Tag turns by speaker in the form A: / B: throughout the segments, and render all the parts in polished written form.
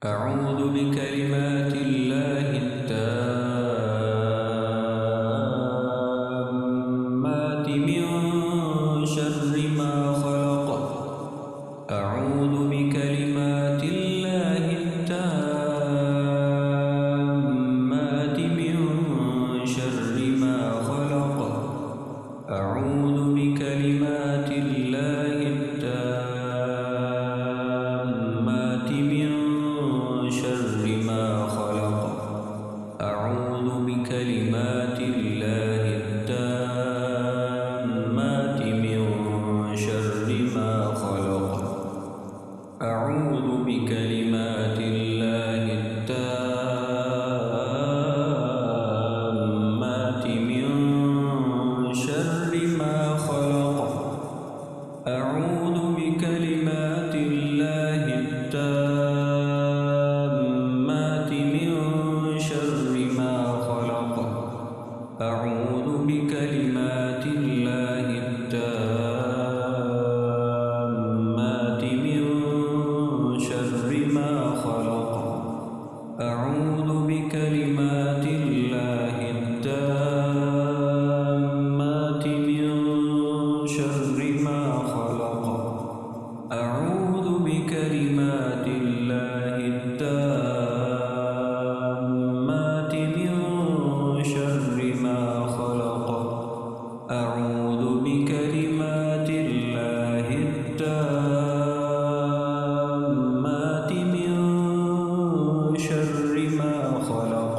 A: أعوذ بكلمات الله التامات من شر ما خلق. أعوذ بكلمات الله التامات من شر ما خلق. أعوذ بكلمات الله التامات من شر ما خلق. أعوذ بكلمات الله التامات من شر ما خلق. أعوذ بكلمات الله التامات من شر ما خلق. أعوذ بكلمات الله التامات من شر ما خلق. أعوذ بكلمات الله التامات من شر ما خلق. أعوذ بكلمات الله التامات من شر ما خلق. أعوذ بكلمات الله التامات من شر ما خلق. أعوذ بكلمات الله التامات من شر ما خلق.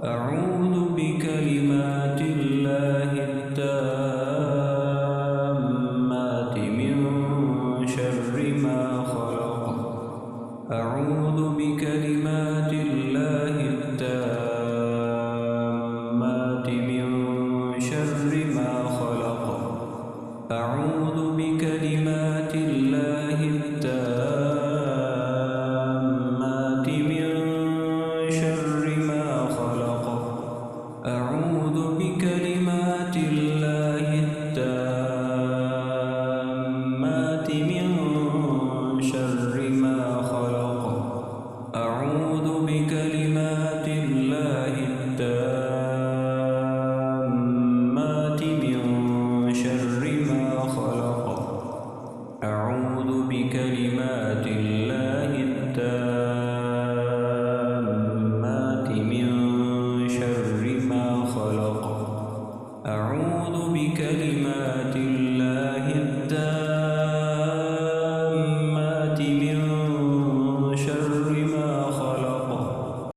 A: أعوذ بكلمات الله التامات من شر ما خلق. أعوذ بكلمات الله التامات من شر ما خلق. أعوذ بكلمات الله التامات من شر ما خلق. أعوذ بكلمات الله التامات من شر ما خلق.